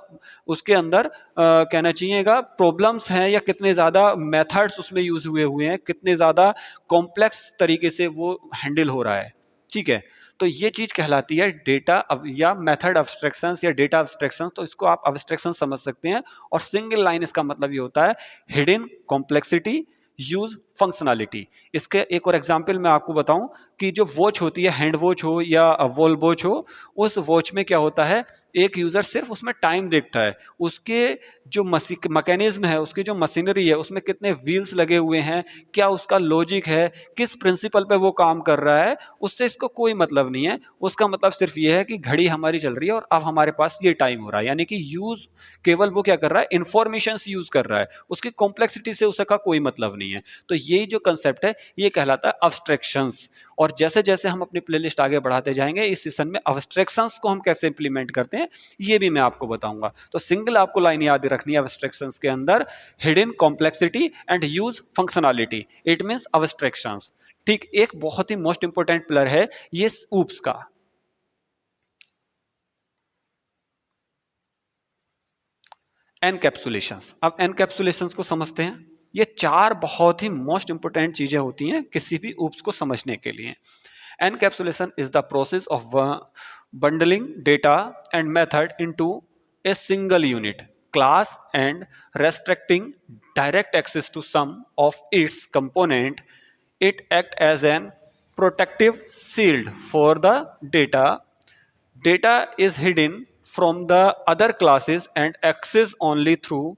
उसके अंदर कहना चाहिएगा प्रॉब्लम्स हैं या कितने ज़्यादा मेथड्स उसमें यूज हुए हैं, कितने ज़्यादा कॉम्प्लेक्स तरीके से वो हैंडल हो रहा है। ठीक है, तो ये चीज कहलाती है डेटा या मेथड अब्स्ट्रैक्शंस या डेटा अब्स्ट्रैक्शंस। तो इसको आप अब्स्ट्रैक्शन समझ सकते हैं। और सिंगल लाइन इसका मतलब ये होता है हिडन कॉम्प्लेक्सिटी, यूज फंक्शनैलिटी। इसके एक और एग्जांपल मैं आपको बताऊं कि जो वॉच होती है, हैंड वॉच हो या वॉल वॉच हो, उस वॉच में क्या होता है, एक यूजर सिर्फ उसमें टाइम देखता है, उसके जो मैकेनिज्म है, उसकी जो मशीनरी है, उसमें कितने व्हील्स लगे हुए हैं, क्या उसका लॉजिक है, किस प्रिंसिपल पे वो काम कर रहा है, उससे इसको कोई मतलब नहीं है। उसका मतलब सिर्फ ये है कि घड़ी हमारी चल रही है और अब हमारे पास ये टाइम हो रहा है, यानी कि यूज केवल वो क्या कर रहा है, इंफॉर्मेशन यूज कर रहा है, उसकी कॉम्प्लेक्सिटी से उसका कोई मतलब नहीं है। तो यही जो कंसेप्ट है ये कहलाता है अब्स्ट्रैक्शंस। और जैसे जैसे हम अपनी प्लेलिस्ट आगे बढ़ाते जाएंगे, इस सेशन में अब्स्ट्रैक्शंस को हम कैसे इंप्लीमेंट करते हैं ये भी मैं आपको बताऊंगा। तो सिंगल आपको लाइन याद रखनी है अब्स्ट्रैक्शंस के अंदर, hidden complexity and use functionality, it means abstractions. ठीक, एक बहुत ही मोस्ट इंपोर्टेंट पिलर है ये ऊप्स का। एनकैप्सुलेशंस। अब एनकैप्सुलेशंस को समझते हैं। ये चार बहुत ही मोस्ट इंपोर्टेंट चीजें होती हैं किसी भी ऊप्स को समझने के लिए। Encapsulation is the process of bundling data and method into a single unit class and restricting direct access to some of its component. It act as an protective shield for the data. Data is hidden from the other classes and accessed only through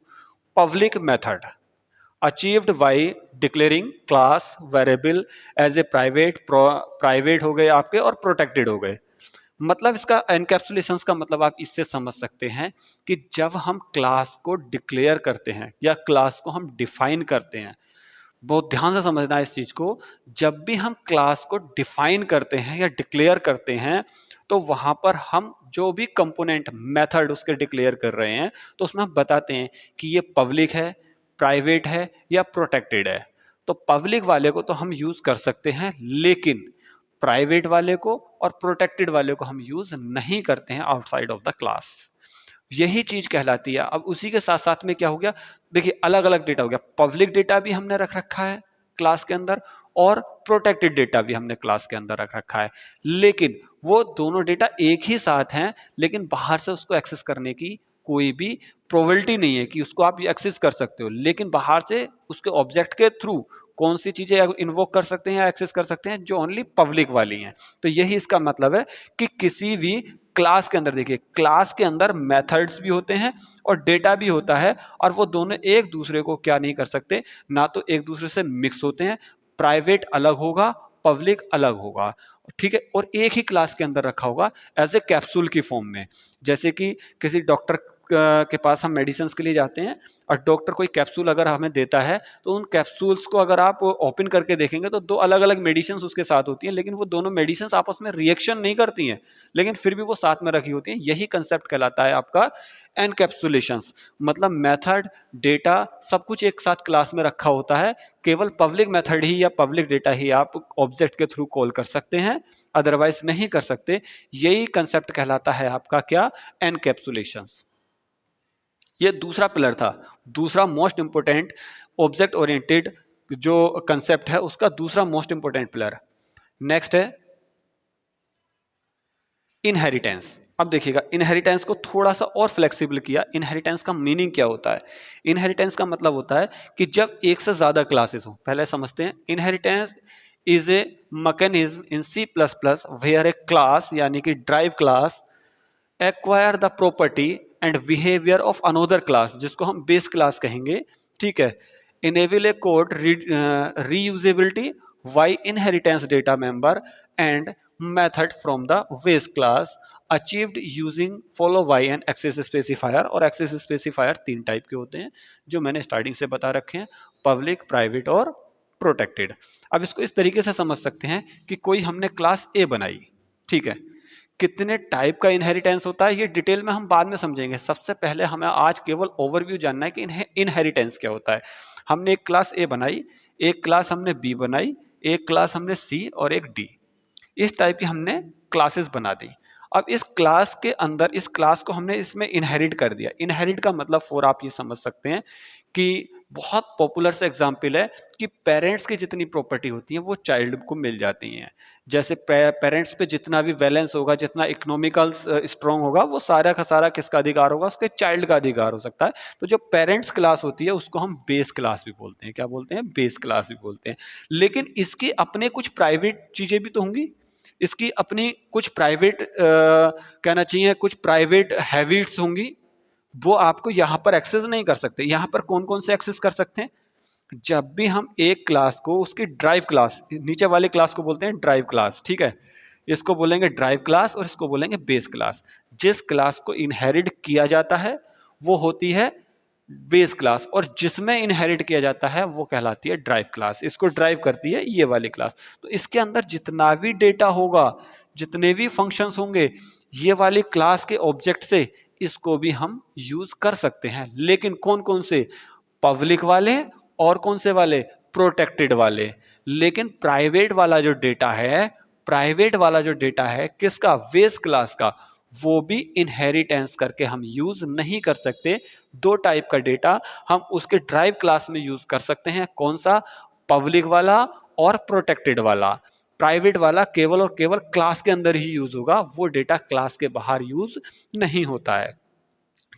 public method, achieved by declaring class variable as a private हो गए आपके और protected हो गए। मतलब इसका एनकैप्सुलेशंस का मतलब आप इससे समझ सकते हैं कि जब हम क्लास को डिक्लेयर करते हैं या क्लास को हम डिफाइन करते हैं, बहुत ध्यान से समझना है इस चीज को, जब भी हम क्लास को डिफाइन करते हैं या डिक्लेयर करते हैं तो वहां पर हम जो भी कंपोनेंट मेथड उसके डिक्लेयर कर रहे हैं तो उसमें हम बताते हैं कि ये पब्लिक है, प्राइवेट है या प्रोटेक्टेड है। तो पब्लिक वाले को तो हम यूज कर सकते हैं, लेकिन प्राइवेट वाले को और प्रोटेक्टेड वाले को हम यूज नहीं करते हैं आउटसाइड ऑफ द क्लास। यही चीज कहलाती है। अब उसी के साथ साथ में क्या हो गया, देखिए अलग अलग डेटा हो गया, पब्लिक डेटा भी हमने रख रखा है क्लास के अंदर और प्रोटेक्टेड डेटा भी हमने क्लास के अंदर रख रखा है, लेकिन वो दोनों डेटा एक ही साथ हैं, लेकिन बाहर से उसको एक्सेस करने की कोई भी प्रोबेबिलिटी नहीं है कि उसको आप एक्सेस कर सकते हो। लेकिन बाहर से उसके ऑब्जेक्ट के थ्रू कौन सी चीजें इन्वोक कर सकते हैं या एक्सेस कर सकते हैं, जो ओनली पब्लिक वाली हैं। तो यही इसका मतलब है कि किसी भी क्लास के अंदर, देखिए क्लास के अंदर मेथड्स भी होते हैं और डेटा भी होता है, और वो दोनों एक दूसरे को क्या नहीं कर सकते, ना तो एक दूसरे से मिक्स होते हैं, प्राइवेट अलग होगा, पब्लिक अलग होगा, ठीक है, और एक ही क्लास के अंदर रखा होगा एज ए कैप्सूल की फॉर्म में। जैसे कि किसी डॉक्टर के पास हम मेडिसिन के लिए जाते हैं और डॉक्टर कोई कैप्सूल अगर हमें देता है तो उन कैप्सूल्स को अगर आप ओपन करके देखेंगे तो दो अलग अलग मेडिसिन उसके साथ होती हैं, लेकिन वो दोनों मेडिसिन आपस में रिएक्शन नहीं करती हैं, लेकिन फिर भी वो साथ में रखी होती हैं। यही कंसेप्ट कहलाता है आपका एनकैप्सुलेशंस। मतलब मेथड, डेटा सब कुछ एक साथ क्लास में रखा होता है, केवल पब्लिक मेथड ही या पब्लिक डेटा ही आप ऑब्जेक्ट के थ्रू कॉल कर सकते हैं, अदरवाइज नहीं कर सकते। यही कंसेप्ट कहलाता है आपका क्या, एनकैप्सुलेशंस। ये दूसरा पिलर था, दूसरा मोस्ट इंपोर्टेंट ऑब्जेक्ट ओरिएंटेड जो कंसेप्ट है उसका दूसरा मोस्ट इंपोर्टेंट पिलर। नेक्स्ट है इनहेरिटेंस। अब देखिएगा, इनहेरिटेंस को थोड़ा सा और फ्लेक्सिबल किया। इनहेरिटेंस का मीनिंग क्या होता है? इनहेरिटेंस का मतलब होता है कि जब एक से ज्यादा क्लासेस हो, पहले समझते हैं। Inheritance is a mechanism in C++ where a class यानी कि derive class acquire the property and behaviour of another class, जिसको हम बेस क्लास कहेंगे, ठीक है। Enable a code reusability why inheritance data member and method from the base class achieved using follow by an access specifier. और access specifier तीन type के होते हैं जो मैंने स्टार्टिंग से बता रखे हैं, पब्लिक, प्राइवेट और प्रोटेक्टेड। अब इसको इस तरीके से समझ सकते हैं कि कोई हमने क्लास ए बनाई, ठीक है, कितने टाइप का इनहेरिटेंस होता है ये डिटेल में हम बाद में समझेंगे। सबसे पहले हमें आज केवल ओवरव्यू जानना है कि इनहेरिटेंस क्या होता है। हमने एक क्लास ए बनाई, एक क्लास हमने बी बनाई, एक क्लास हमने सी और एक डी, इस टाइप की हमने क्लासेस बना दी। अब इस क्लास के अंदर इस क्लास को हमने इसमें इनहेरिट कर दिया। इनहेरिट का मतलब फॉर आप ये समझ सकते हैं कि बहुत पॉपुलर सा एग्जाम्पल है कि पेरेंट्स की जितनी प्रॉपर्टी होती है वो चाइल्ड को मिल जाती हैं। जैसे पेरेंट्स पे जितना भी बैलेंस होगा, जितना इकोनॉमिकल स्ट्रांग होगा, वो सारा का सारा किसका अधिकार होगा? उसके चाइल्ड का अधिकार हो सकता है। तो जो पेरेंट्स क्लास होती है उसको हम बेस क्लास भी बोलते हैं। क्या बोलते हैं? बेस क्लास भी बोलते हैं। लेकिन इसके अपने कुछ प्राइवेट चीजें भी तो होंगी, इसकी अपनी कुछ प्राइवेट कहना चाहिए कुछ प्राइवेट हैबिट्स होंगी, वो आपको यहां पर एक्सेस नहीं कर सकते। यहां पर कौन कौन से एक्सेस कर सकते हैं? जब भी हम एक क्लास को उसकी ड्राइव क्लास, नीचे वाली क्लास को बोलते हैं ड्राइव क्लास, ठीक है, इसको बोलेंगे ड्राइव क्लास और इसको बोलेंगे बेस क्लास। जिस क्लास को इनहेरिट किया जाता है वो होती है बेस क्लास, और जिसमें इनहेरिट किया जाता है वो कहलाती है ड्राइव क्लास। इसको ड्राइव करती है ये वाली क्लास। तो इसके अंदर जितना भी डेटा होगा, जितने भी फंक्शंस होंगे, ये वाली क्लास के ऑब्जेक्ट से इसको भी हम यूज कर सकते हैं। लेकिन कौन कौन से? पब्लिक वाले और कौन से वाले? प्रोटेक्टेड वाले। लेकिन प्राइवेट वाला जो डेटा है, प्राइवेट वाला जो डेटा है किसका? बेस क्लास का, वो भी इनहेरिटेंस करके हम यूज नहीं कर सकते। दो टाइप का डेटा हम उसके ड्राइव क्लास में यूज कर सकते हैं। कौन सा? पब्लिक वाला और प्रोटेक्टेड वाला। प्राइवेट वाला केवल और केवल क्लास के अंदर ही यूज होगा, वो डेटा क्लास के बाहर यूज नहीं होता है।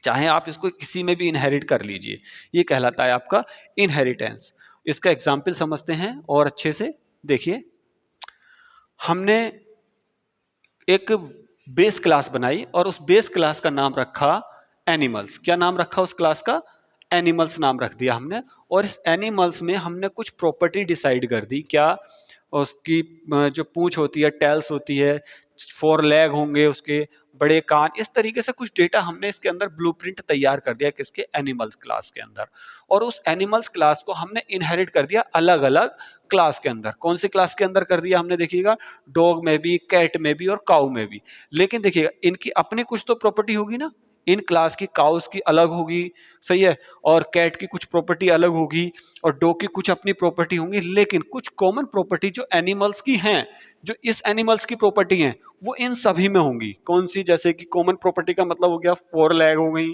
चाहे आप इसको किसी में भी इनहेरिट कर लीजिए, ये कहलाता है आपका इनहेरिटेंस। इसका एग्जाम्पल समझते हैं और अच्छे से देखिए। हमने एक बेस क्लास बनाई और उस बेस क्लास का नाम रखा एनिमल्स। क्या नाम रखा उस क्लास का? एनिमल्स नाम रख दिया हमने। और इस एनिमल्स में हमने कुछ प्रॉपर्टी डिसाइड कर दी। क्या? उसकी जो पूंछ होती है, टेल्स होती है, 4 लेग होंगे उसके, बड़े कान, इस तरीके से कुछ डेटा हमने इसके अंदर ब्लूप्रिंट तैयार कर दिया किसके? एनिमल्स क्लास के अंदर। और उस एनिमल्स क्लास को हमने इनहेरिट कर दिया अलग अलग क्लास के अंदर। कौन सी क्लास के अंदर कर दिया हमने? देखिएगा, डॉग में भी, कैट में भी और काऊ में भी। लेकिन देखिएगा, इनकी अपनी कुछ तो प्रॉपर्टी होगी ना। इन क्लास की काउस की अलग होगी, सही है, और कैट की कुछ प्रॉपर्टी अलग होगी, और डॉग की कुछ अपनी प्रॉपर्टी होंगी। लेकिन कुछ कॉमन प्रॉपर्टी जो एनिमल्स की हैं, जो इस एनिमल्स की प्रॉपर्टी हैं, वो इन सभी में होंगी। कौन सी? जैसे कि कॉमन प्रॉपर्टी का मतलब हो गया 4 लेग हो गई,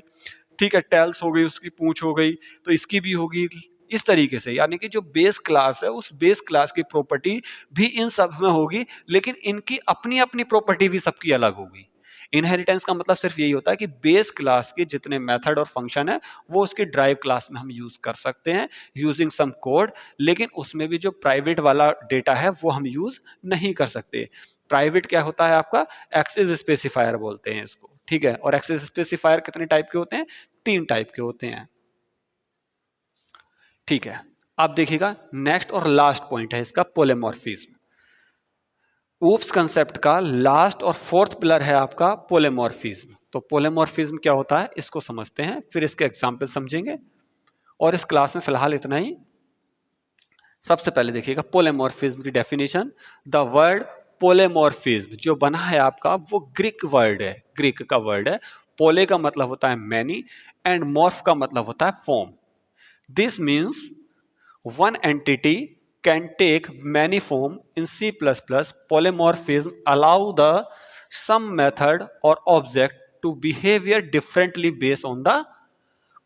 ठीक है, टेल्स हो गई, उसकी पूंछ हो गई, तो इसकी भी होगी। इस तरीके से यानी कि जो बेस क्लास है, उस बेस क्लास की प्रॉपर्टी भी इन सब में होगी, लेकिन इनकी अपनी अपनी प्रॉपर्टी भी सबकी अलग होगी। इनहेरिटेंस का मतलब सिर्फ यही होता है कि बेस क्लास के जितने मेथड और फंक्शन है वो उसके ड्राइव क्लास में हम यूज कर सकते हैं यूजिंग सम कोड। लेकिन उसमें भी जो प्राइवेट वाला डेटा है वो हम यूज नहीं कर सकते। प्राइवेट क्या होता है आपका? एक्सेस स्पेसिफायर बोलते हैं इसको, ठीक है। और एक्सेस स्पेसिफायर कितने टाइप के होते हैं? 3 टाइप के होते हैं, ठीक है। अब देखिएगा, नेक्स्ट और लास्ट पॉइंट है इसका पोलेमॉर्फिज्म। ऊप्स कंसेप्ट का लास्ट और फोर्थ पिलर है आपका पोलेमॉर्फिज्म। तो पोलेमॉर्फिज्म क्या होता है इसको समझते हैं, फिर इसके एग्जाम्पल समझेंगे। और इस क्लास में फिलहाल इतना ही। सबसे पहले देखिएगा पोलेमॉर्फिज्म की डेफिनेशन। द वर्ड पोलेमॉर्फिज्म जो बना है आपका वो ग्रीक वर्ड है, ग्रीक का वर्ड है। पोले का मतलब होता है मैनी एंड मॉर्फ का मतलब होता है form. This means one entity can take many form in C++. Polymorphism allow the some method or object to behavior differently based on the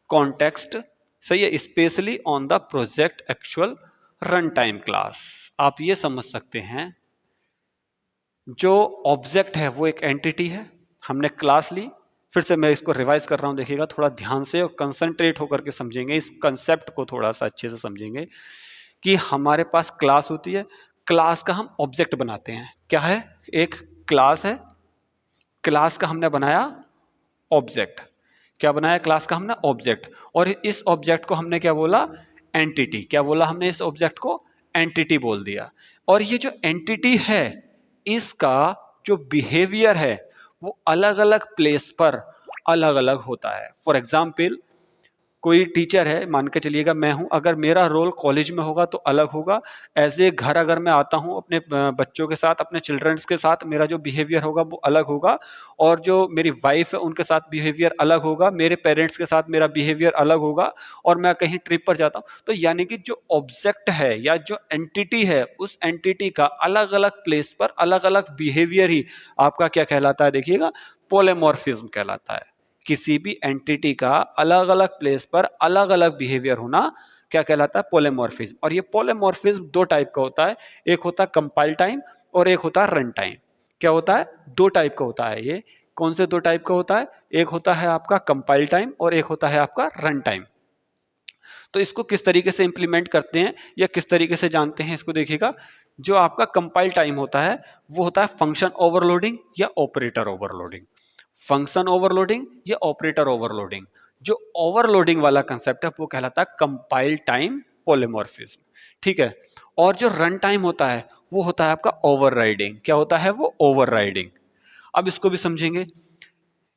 context, सही है, specially on the project actual run time class. आप ये समझ सकते हैं, जो object है वो एक एंटिटी है, हमने क्लास ली। फिर से मैं इसको रिवाइज कर रहा हूं, देखिएगा थोड़ा ध्यान से और कंसंट्रेट होकर के समझेंगे, इस कंसेप्ट को थोड़ा सा अच्छे से समझेंगे। कि हमारे पास क्लास होती है, क्लास का हम ऑब्जेक्ट बनाते हैं। क्या है? एक क्लास है, क्लास का हमने बनाया ऑब्जेक्ट। क्या बनाया? क्लास का हमने ऑब्जेक्ट। और इस ऑब्जेक्ट को हमने क्या बोला? एंटिटी। क्या बोला हमने? इस ऑब्जेक्ट को एंटिटी बोल दिया। और ये जो एंटिटी है इसका जो बिहेवियर है वो अलग अलग प्लेस पर अलग अलग होता है। फॉर एग्जाम्पल, कोई टीचर है, मान के चलिएगा मैं हूं, अगर मेरा रोल कॉलेज में होगा तो अलग होगा। एज ए घर अगर मैं आता हूं अपने बच्चों के साथ, अपने चिल्ड्रंस के साथ, मेरा जो बिहेवियर होगा वो अलग होगा। और जो मेरी वाइफ है उनके साथ बिहेवियर अलग होगा, मेरे पेरेंट्स के साथ मेरा बिहेवियर अलग होगा। और मैं कहीं ट्रिप पर जाता हूं तो यानी कि जो ऑब्जेक्ट है या जो एंटिटी है, उस एंटिटी का अलग अलग प्लेस पर अलग अलग बिहेवियर ही आपका क्या कहलाता है? देखिएगा, पोलेमॉर्फिज्म कहलाता है। किसी भी एंटिटी का अलग अलग प्लेस पर अलग अलग बिहेवियर होना क्या कहलाता है? पॉलीमॉर्फिज्म। और ये पॉलीमॉर्फिज्म दो टाइप का होता है, एक होता है कंपाइल टाइम और एक होता है रन टाइम। क्या होता है? दो टाइप का होता है ये। कौन से दो टाइप का होता है? एक होता है आपका कंपाइल टाइम और एक होता है आपका रन टाइम। तो इसको किस तरीके से इंप्लीमेंट करते हैं या किस तरीके से जानते हैं, इसको देखिएगा। जो आपका कंपाइल टाइम होता है वो होता है फंक्शन ओवरलोडिंग या ऑपरेटर ओवरलोडिंग। फंक्शन ओवरलोडिंग या ऑपरेटर ओवरलोडिंग। जो ओवरलोडिंग वाला कंसेप्ट है वो कहलाता है कंपाइल टाइम पॉलीमॉर्फिज्म। ठीक है। और जो रन टाइम होता है वो होता है आपका ओवरराइडिंग। क्या होता है वो? ओवरराइडिंग। अब इसको भी समझेंगे।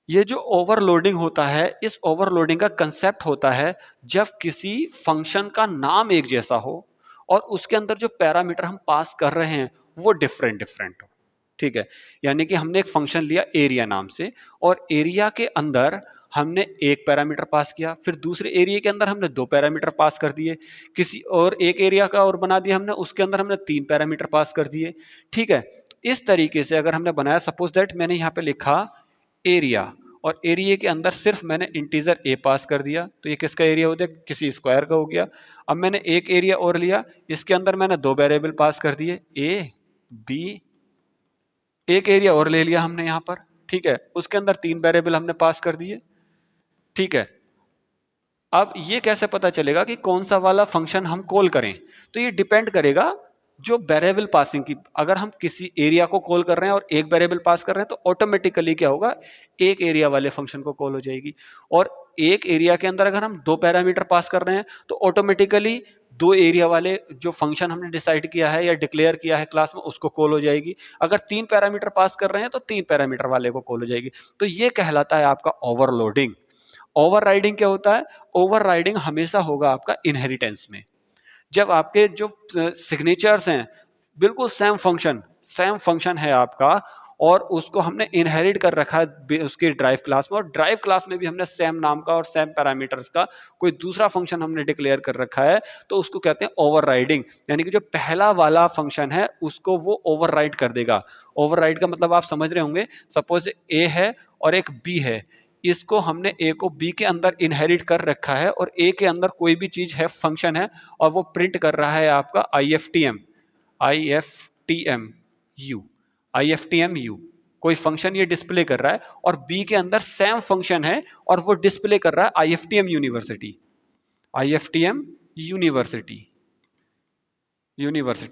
ये जो ओवरलोडिंग होता है, इस ओवरलोडिंग का कंसेप्ट होता है जब किसी फंक्शन का नाम एक जैसा हो और उसके अंदर जो पैरामीटर हम पास कर रहे हैं वो डिफरेंट डिफरेंट हो। ठीक है। यानी कि हमने एक फंक्शन लिया एरिया नाम से और एरिया के अंदर हमने एक पैरामीटर पास किया, फिर दूसरे एरिया के अंदर हमने दो पैरामीटर पास कर दिए, किसी और एक एरिया का और बना दिया हमने, उसके अंदर हमने तीन पैरामीटर पास कर दिए। ठीक है। तो इस तरीके से अगर हमने बनाया, सपोज दैट मैंने यहाँ पे लिखा एरिया और एरिया के अंदर सिर्फ मैंने इंटीजर ए पास कर दिया, तो ये किसका एरिया हो गया? किसी स्क्वायर का हो गया। अब मैंने एक एरिया और लिया, इसके अंदर मैंने दो वेरिएबल पास कर दिए, ए बी। एक एरिया और ले लिया हमने यहाँ पर, ठीक है, उसके अंदर तीन वेरिएबल हमने पास कर दिए। ठीक है। अब ये कैसे पता चलेगा कि कौन सा वाला फंक्शन हम कॉल करें? तो ये डिपेंड करेगा जो वेरिएबल पासिंग की। अगर हम किसी एरिया को कॉल कर रहे हैं और एक वेरिएबल पास कर रहे हैं तो ऑटोमेटिकली क्या होगा? एक एरिया वाले फंक्शन को कॉल हो जाएगी। और एक एरिया के अंदर अगर हम दो पैरामीटर पास कर रहे हैं तो ऑटोमेटिकली दो एरिया वाले जो फंक्शन हमने डिसाइड किया है या डिक्लेयर किया है क्लास में उसको कॉल हो जाएगी। अगर तीन पैरामीटर पास कर रहे हैं तो तीन पैरामीटर वाले को कॉल हो जाएगी। तो ये कहलाता है आपका ओवरलोडिंग। ओवरराइडिंग क्या होता है? ओवरराइडिंग हमेशा होगा आपका इनहेरिटेंस में। जब आपके जो सिग्नेचर्स हैं बिल्कुल सेम फंक्शन है आपका और उसको हमने इनहेरिट कर रखा है उसके ड्राइव क्लास में, और ड्राइव क्लास में भी हमने सेम नाम का और सेम पैरामीटर्स का कोई दूसरा फंक्शन हमने डिक्लेयर कर रखा है, तो उसको कहते हैं ओवरराइडिंग। यानी कि जो पहला वाला फंक्शन है उसको वो ओवरराइड कर देगा। ओवरराइड का मतलब आप समझ रहे होंगे। सपोज ए है और एक बी है, इसको हमने ए को बी के अंदर इनहेरिट कर रखा है और ए के अंदर कोई भी चीज है, फंक्शन है, और वो प्रिंट कर रहा है आपका I F T M U. कोई फंक्शन ये डिस्प्ले कर रहा है और बी के अंदर सेम फंक्शन है और वो डिस्प्ले कर रहा है I F T M university. I F T M university.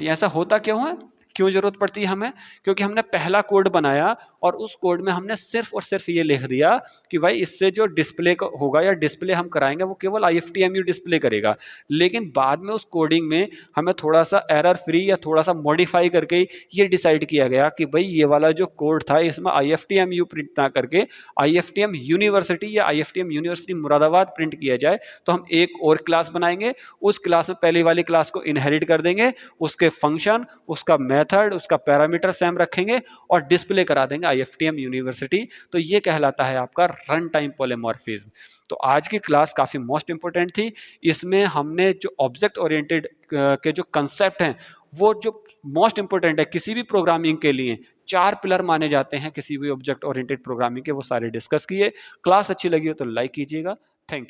ऐसा होता क्यों है? क्यों जरूरत पड़ती है हमें? क्योंकि हमने पहला कोड बनाया और उस कोड में हमने सिर्फ और सिर्फ ये लिख दिया कि भाई इससे जो डिस्प्ले होगा या डिस्प्ले हम कराएंगे वो केवल IFTMU डिस्प्ले करेगा। लेकिन बाद में उस कोडिंग में हमें थोड़ा सा एरर फ्री या थोड़ा सा मॉडिफाई करके ये डिसाइड किया गया कि भाई ये वाला जो कोड था इसमें IFTMU प्रिंट ना करके IFTM यूनिवर्सिटी या IFTM यूनिवर्सिटी मुरादाबाद प्रिंट किया जाए। तो हम एक और क्लास बनाएंगे, उस क्लास में पहली वाली क्लास को इनहेरिट कर देंगे, उसके फंक्शन, उसका मेथड, उसका पैरामीटर सेम रखेंगे और डिस्प्ले करा देंगे IFTM यूनिवर्सिटी। तो ये कहलाता है आपका रन टाइम पॉलीमॉर्फिज्म। तो आज की क्लास काफी मोस्ट इंपोर्टेंट थी। इसमें हमने जो ऑब्जेक्ट ओरिएंटेड के जो कंसेप्ट हैं वो जो मोस्ट इंपोर्टेंट है किसी भी प्रोग्रामिंग के लिए, चार पिलर माने जाते हैं किसी भी ऑब्जेक्ट ओरिएंटेड प्रोग्रामिंग के, वो सारे डिस्कस किए। क्लास अच्छी लगी हो तो लाइक कीजिएगा। Thank you.